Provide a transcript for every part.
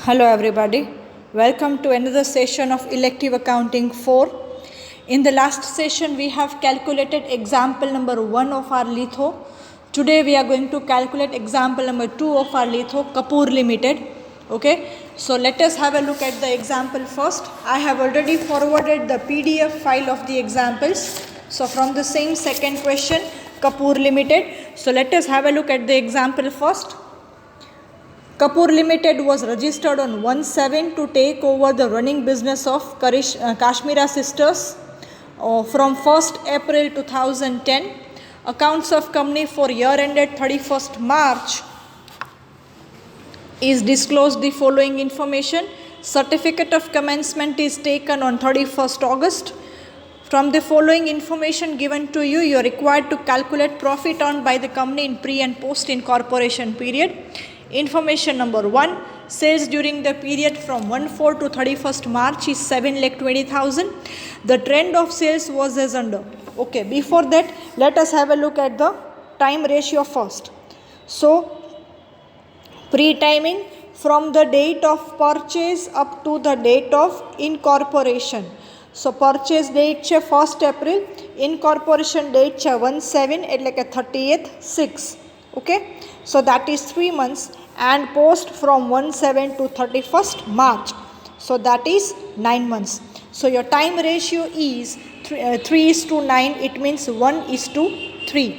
Hello everybody, welcome to another session of elective accounting 4. In the last session we have calculated example number 1 of our litho. Today we are going to calculate example number 2 of our litho, Kapoor Limited. Okay, so let us have a look at the example first. I have already forwarded the PDF file of the examples. So from the same second question, Kapoor Limited. So let us have a look at the example first. Kapoor Limited was registered on 1/7 to take over the running business of Kashmira Sisters from 1st April 2010. Accounts of company for year ended 31st March is disclosed the following information. Certificate of commencement is taken on 31st August. From the following information given to you, you are required to calculate profit earned by the company in pre and post incorporation period. Information number 1, sales during the period from 1/4 to 31st March is 7,20,000. The trend of sales was as under. Okay, before that, let us have a look at the time ratio first. So, pre-timing from the date of purchase up to the date of incorporation. So, purchase date છે 1st April, incorporation date છે 1/7 એટલે કે 30th 6. Okay, so that is 3 months, and post from 1/7 to 31st March, so that is 9 months. So your time ratio is 3:9, it means 1:3.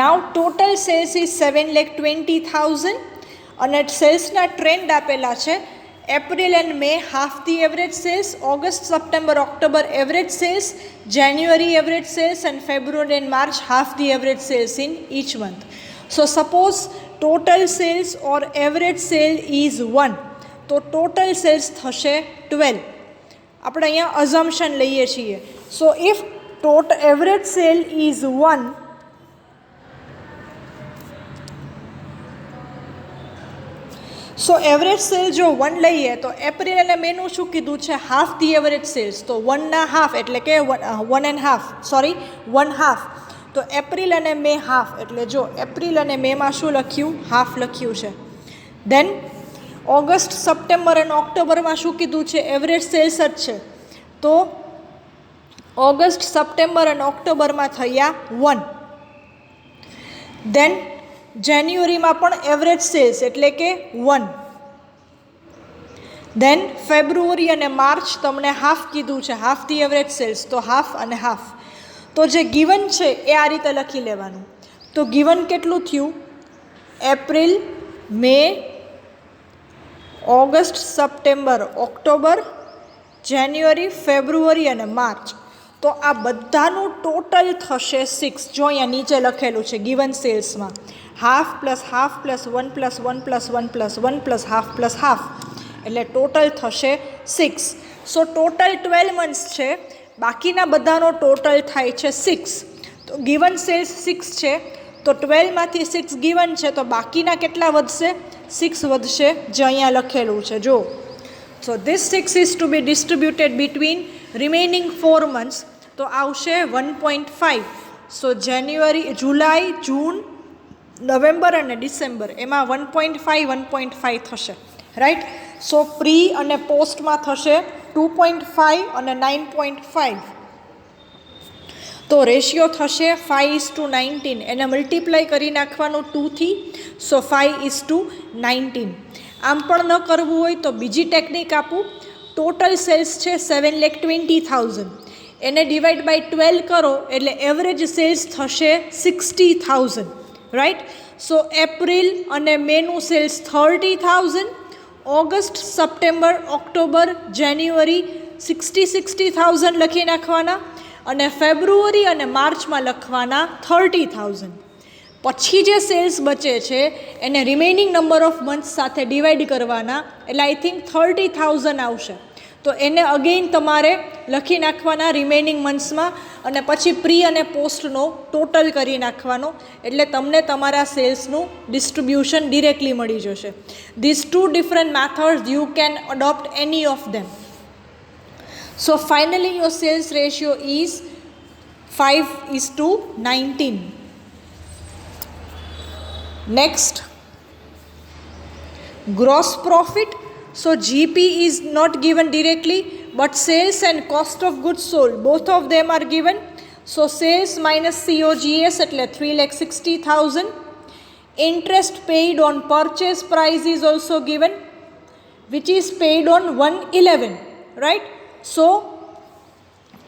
Now total sales is 7,20,000 અને સેલ્સના trend આપેલા છે. April and May half the average sales, August September October average sales, January average sales and February and March half the average sales in each month. So suppose total sales or average sale is 1, તો total sales થશે 12. આપણે અહીંયા assumption લઈએ છીએ. So if total average sale is 1, so average sale જો 1 લઈએ તો April અને મેનું શું કીધું છે, હાફ ધી એવરેજ સેલ્સ, તો 1/2 એટલે કે 1/2. તો એપ્રિલ અને મે હાફ, એટલે જો એપ્રિલ અને મેમાં શું લખ્યું, હાફ લખ્યું છે. દેન ઓગસ્ટ સપ્ટેમ્બર અને ઓક્ટોબરમાં શું કીધું છે, એવરેજ સેલ્સ જ છે, તો ઓગસ્ટ સપ્ટેમ્બર અને ઓક્ટોબરમાં થયા 1. દેન જાન્યુઆરીમાં પણ એવરેજ સેલ્સ એટલે કે 1. દેન ફેબ્રુઆરી અને માર્ચ તમને હાફ કીધું છે, હાફ ધી એવરેજ સેલ્સ, તો હાફ અને હાફ. તો જે ગિવન છે એ આ રીતે લખી લેવાનું. તો ગિવન કેટલું થયું, એપ્રિલ, મે, ઓગસ્ટ, સપ્ટેમ્બર, ઓક્ટોબર, જાન્યુઆરી, ફેબ્રુઆરી અને માર્ચ. તો આ બધાનું ટોટલ થશે 6. જો અહીંયા નીચે લખેલું છે ગિવન સેલ્સમાં, half plus half plus 1 plus 1 plus 1 plus 1 plus half plus half, એટલે ટોટલ થશે 6. સો ટોટલ 12 મંથ્સ છે, બાકીના બધાનો ટોટલ થાય છે 6. તો ગિવન સેલ્સ 6 છે, તો 12માંથી 6 ગિવન છે, તો બાકીના કેટલા વધશે, 6 વધશે, જે અહીંયા લખેલું છે જો. So this 6 is to be distributed between remaining 4 months, તો આવશે 1.5. સો જાન્યુઆરી, જુલાઈ, જૂન, નવેમ્બર અને ડિસેમ્બર, એમાં 1.5 થશે, રાઈટ. સો પ્રી અને પોસ્ટમાં થશે 2.5 અને 9.5. તો રેશિયો થશે 5:19. એને મલ્ટીપ્લાય કરી નાખવાનું 2થી, સો 5:19. આમ પણ ન કરવું હોય તો બીજી ટેકનિક આપું. ટોટલ સેલ્સ છે 7,20,000, એને ડિવાઈડ બાય 12 કરો એટલે એવરેજ સેલ્સ થશે 60,000, રાઈટ. સો એપ્રિલ અને મેનું sales 30,000, August, September, October, January 60,000 લખી નાખવાના, અને ફેબ્રુઆરી અને માર્ચમાં લખવાના 30,000. પછી જે સેલ્સ બચે છે એને રિમેઇનિંગ નંબર ઓફ મંથ્સ સાથે ડિવાઈડ કરવાના, એટલે આઈ થિંક 30,000 આવશે. તો એને અગેઇન તમારે લખી નાખવાના રિમેઇનિંગ મંથ્સમાં, અને પછી પ્રી અને પોસ્ટનો ટોટલ કરી નાખવાનો, એટલે તમને તમારા સેલ્સનું ડિસ્ટ્રીબ્યુશન ડિરેક્ટલી મળી જશે. This 2 different methods you can adopt any of them. So finally your sales ratio is 5:19. Next, Gross profit, so GP is not given directly, but sales and cost of goods sold, both of them are given. So sales minus COGS એટલે 3,60,000. Interest paid on purchase price is also given, which is paid on 1/11, right? So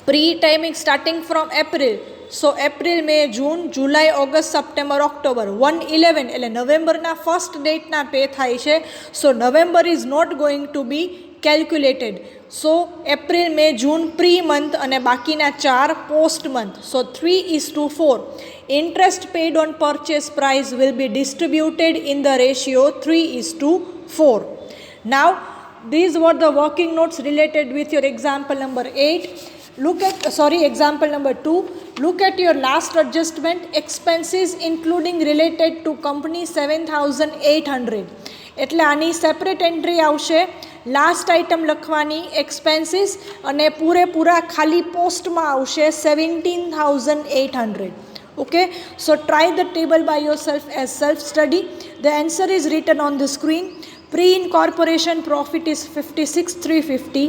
pre-timing starting from April. So April, May, June, July, August, September, October, 1/11 એટલે નવેમ્બરના first ડેટના પે થાય છે. So November is not going to be calculated. So April, May, June pre month અને બાકીના 4 post month. So 3:4. Interest paid on purchase price will be distributed in the ratio 3:4. Now these were the working notes related with your example number 8. Example number 2. Look at your last adjustment, expenses including related to company 7,800. એટલે આની separate entry આવશે. Last item લખવાની expenses અને પૂરેપૂરા ખાલી પોસ્ટમાં આવશે 17,800. Okay, so try the table by yourself as self study. The answer is written on the screen. Pre-incorporation profit is 56,350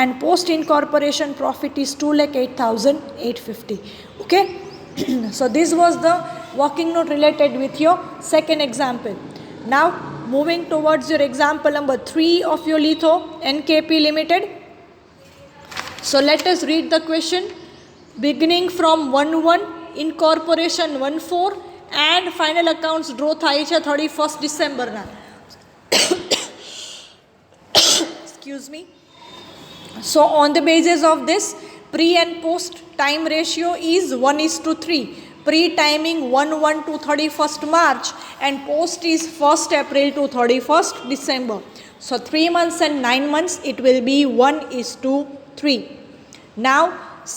and post-incorporation profit is 2,08,850. Okay, so this was the working note related with your second example. Now moving towards your example number 3 of your litho NKP Limited. So let us read the question. Beginning from 1/1, incorporation 1/4 and final accounts draw થાય છે 31st December ના. Excuse me. So on the basis of this, pre and post time ratio is 1:3. Pre-timing 1/1 to 31st March and post is 1st April to 31st December. So 3 months and 9 months it will be 1:3. Now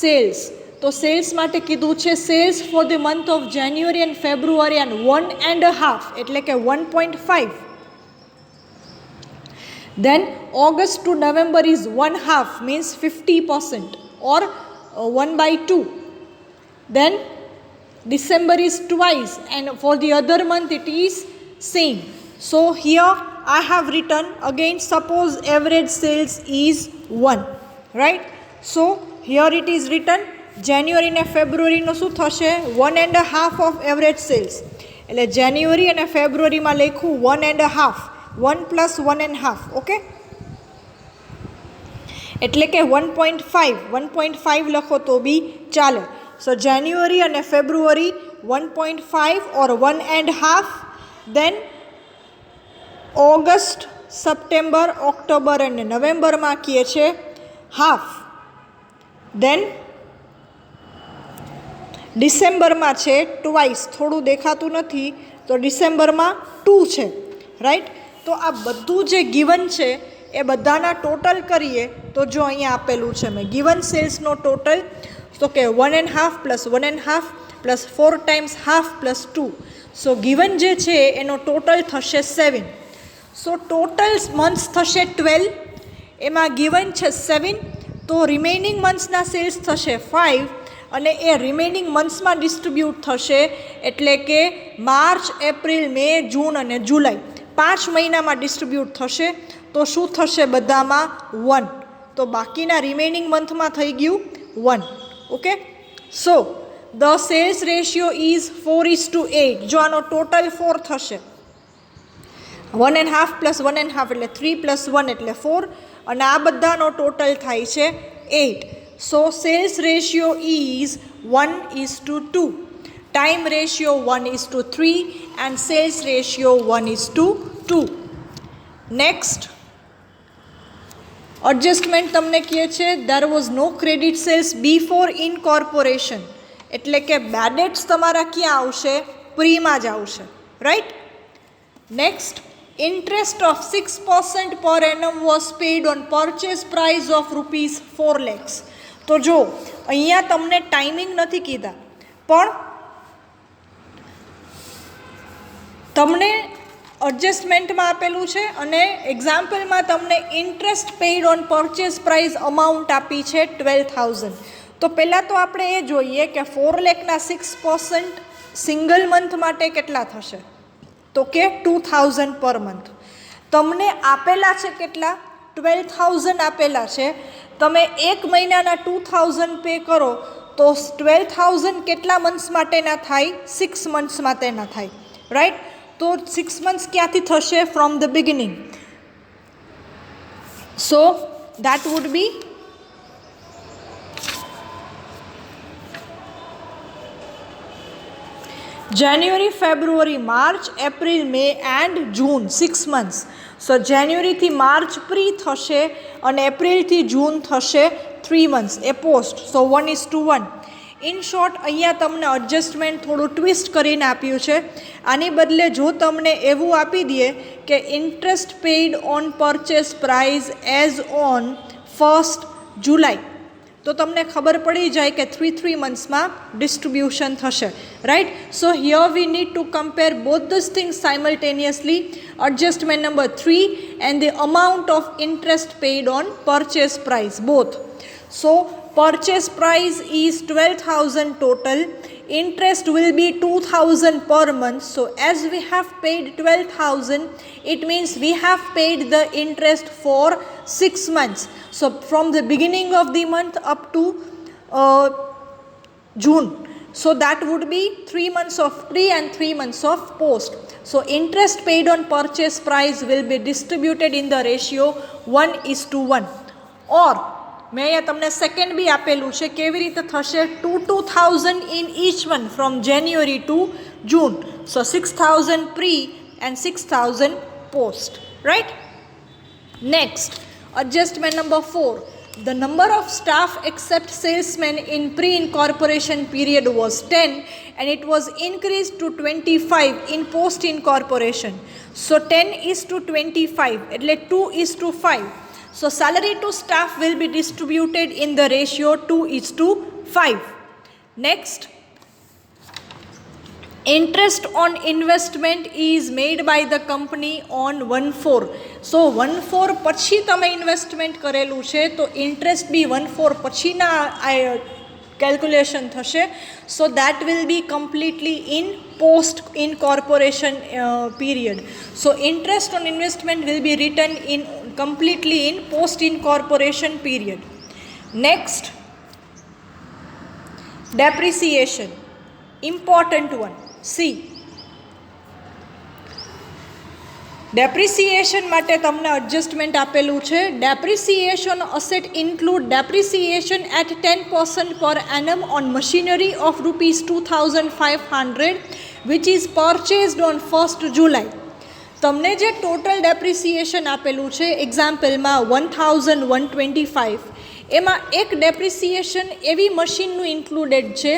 sales. તો sales માટે કીધું છે sales for the month of January and February and 1.5 એટલે કે 1.5. Then August to November is 1/2 means 50% or 1/2. Then December is twice and for the other month it is same. So here I have written again, suppose average sales is 1, right? So here it is written January and February નો શું થશે 1.5 of average sales. એટલે January અને February માં લખું 1.5, 1 plus 1.5. Okay, એટલે કે 1.5 લખો તો બી ચાલે. સો જાન્યુઆરી અને February 1.5 or 1.5. Then August, September, October અને નવેમ્બરમાં કહીએ છે હાફ. દેન ડિસેમ્બરમાં છે ટ્વાઇસ, થોડું દેખાતું નથી તો ડિસેમ્બરમાં 2 છે, રાઈટ? તો આ બધું જે ગિવન છે એ બધાના ટોટલ કરીએ તો જો અહીંયા આપેલું છે મેં ગિવન સેલ્સનો ટોટલ, તો કે 1.5 plus 1.5 plus 4 times half plus 2. સો ગિવન જે છે એનો ટોટલ થશે 7. સો ટોટલ મંથ્સ થશે 12, એમાં ગિવન છે 7, તો રિમેનિંગ મંથ્સના સેલ્સ થશે 5 અને એ રિમેનિંગ મંથ્સમાં ડિસ્ટ્રીબ્યુટ થશે. એટલે કે માર્ચ, એપ્રિલ, મે, જૂન અને જુલાઈ 5 મહિનામાં ડિસ્ટ્રીબ્યુટ થશે. તો શું થશે બધામાં 1, તો બાકીના રિમેનિંગ મંથમાં થઈ ગયું 1. Okay, so the sales ratio is 4:8. જો આનો ટોટલ 4 થશે, 1.5 plus 1.5 એટલે 3 plus 1 એટલે 4 અને આ બધાનો ટોટલ થાય છે 8. So sales ratio is 1:2. Time ratio 1:3 and sales ratio 1:2. Next adjustment તમને કહે છે there was no credit sales before incorporation. એટલે કે બેડ ડેટ્સ તમારા ક્યાં આવશે? પ્રીમાં જ આવશે, right? Next, interest of 6% per annum was paid on purchase price of ₹4 lakhs. તો જો અહીંયા તમને ટાઈમિંગ નથી કીધા, પણ તમને એડજસ્ટમેન્ટમાં આપેલું છે અને એક્ઝામ્પલમાં તમને interest paid on purchase price amount આપી છે 12,000. તો પહેલાં તો આપણે એ જોઈએ કે 4 લાખના 6% સિંગલ મંથ માટે કેટલા થશે? તો કે 2,000 પર મંથ. તમને આપેલા છે કેટલા? 12,000 આપેલા છે. તમે એક મહિનાના 2,000 પે કરો તો 12,000 કેટલા મંથ્સ માટેના થાય? 6 મંથ્સ માટેના થાય, રાઈટ? તો 6 મંથ્સ ક્યાંથી થશે? From the beginning. So that would be January, February, March, April, May and June, 6 months. So January થી March pre થશે અને April થી June થશે 3 months, a post. So 1:1. In short અહીંયા તમને એડજસ્ટમેન્ટ થોડું ટ્વિસ્ટ કરીને આપ્યું છે. આની બદલે જો તમને એવું આપી દઈએ કે interest paid on purchase price as on 1st July, તો તમને ખબર પડી જાય કે 3 મંથ્સમાં ડિસ્ટ્રીબ્યુશન થશે, right? So here we need to compare both this things simultaneously. Adjustment number 3 and the amount of interest paid on purchase price, both. So purchase price is 12,000 total, interest will be 2,000 per month. So as we have paid 12,000, it means we have paid the interest for 6 months. So from the beginning of the month up to June. So that would be 3 months of pre and 3 months of post. So interest paid on purchase price will be distributed in the ratio 1:1. Or મેં અહીંયા તમને second બી આપેલું છે, કેવી રીતે થશે? 2,000 in each one from January to June. So 6,000 pre and 6,000 post, right? Next, adjustment number 4. The number of staff except salesmen in pre-incorporation period was 10 and it was increased to 25 in post-incorporation. So 10:25 એટલે 2:5. So salary to staff will be distributed in the ratio 2:5. Next, interest on investment is made by the company on 1/4. So 1/4 પછી તમે investment કરેલું છે તો interest બી 1/4 પછીના calculation થશે. So that will be completely in post incorporation period. So interest on investment will be return in completely in post incorporation period. Next, depreciation, important one. See, depreciation માટે તમને adjustment આપેલું છે. depreciation asset include depreciation at 10% per annum on machinery of rupees 2,500 which is purchased on 1st July. તમને જે total depreciation આપેલું છે એક્ઝામ્પલમાં 1,125, એમાં એક ડેપ્રિસિએશન એવી મશીનનું ઇન્ક્લુડેડ છે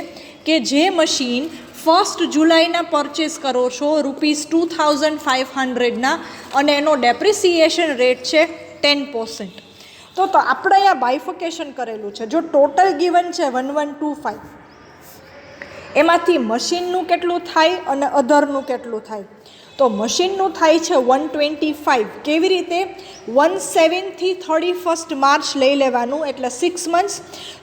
કે જે મશીન 1st જુલાઈના પરચેસ કરો છો ₹2,500ના અને એનો ડેપ્રિસિએશન રેટ છે 10%. તો આપણે અહીંયા બાયફિકેશન કરેલું છે. જો ટોટલ ગિવન છે 1,125, એમાંથી મશીનનું કેટલું થાય અને અધરનું કેટલું થાય? તો મશીનનું થાય છે 125. કેવી રીતે? 17 થી 31st માર્ચ લઈ લેવાનું, એટલે 6 મંથ્સ.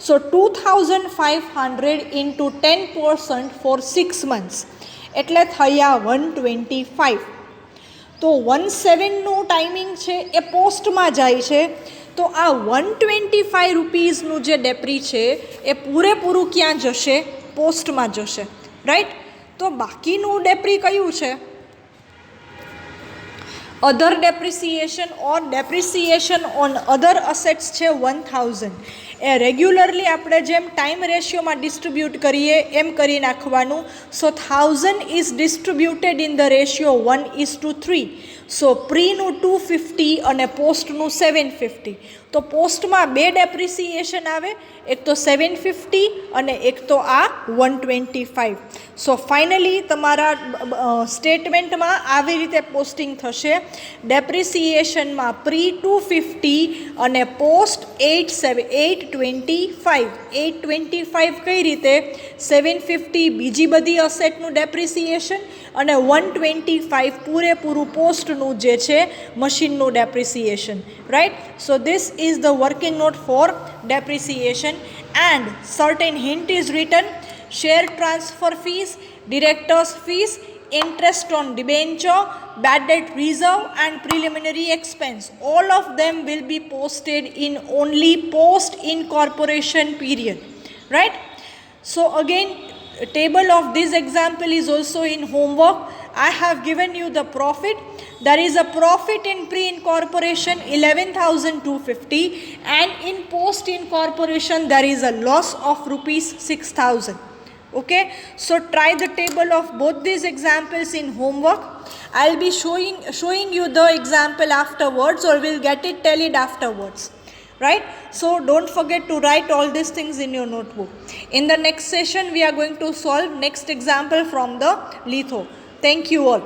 સો 2,500 ઇન્ટુ 10% ફોર 6 મંથ્સ એટલે થયા 125. તો 17નું ટાઈમિંગ છે એ પોસ્ટમાં જાય છે. તો આ 125 રૂપીઝનું જે ડેપ્રી છે એ પૂરેપૂરું ક્યાં જશે? પોસ્ટમાં જશે, રાઈટ? તો બાકીનું ડેપ્રી કયું છે? Other depreciation or depreciation on other assets છે 1,000. એ રેગ્યુલરલી આપણે જેમ ટાઈમ રેશિયોમાં ડિસ્ટ્રીબ્યુટ કરીએ એમ કરી નાખવાનું. સો 1,000 is distributed in the ratio 1:3. સો પ્રીનું 250 અને પોસ્ટનું 750. તો પોસ્ટમાં બે ડેપ્રિસિએશન આવે, એક તો 750 અને એક તો આ 125. સો ફાઇનલી તમારા સ્ટેટમેન્ટમાં આવી રીતે પોસ્ટિંગ થશે. ડેપ્રિસિએશનમાં પ્રી 250 અને પોસ્ટ 825. 825 કઈ રીતે? 750 બીજી બધી અસેટનું ડેપ્રિસિએશન અને 125 પૂરેપૂરું પોસ્ટનું જે છે મશીનનું depreciation, right? So this is the working note for depreciation, and certain hint is written: share transfer fees, directors fees, interest on debenture, bad debt reserve and preliminary expense. All of them will be posted in only post incorporation period, right? So again, table of this example is also in homework. I have given you the profit. There is a profit in pre-incorporation 11,250 and in post-incorporation there is a loss of rupees 6,000. Okay, so try the table of both these examples in homework. I'll be showing you the example afterwards, or we'll get it tallied afterwards, right? So don't forget to write all these things in your notebook. In the next session we are going to solve next example from the litho. Thank you all.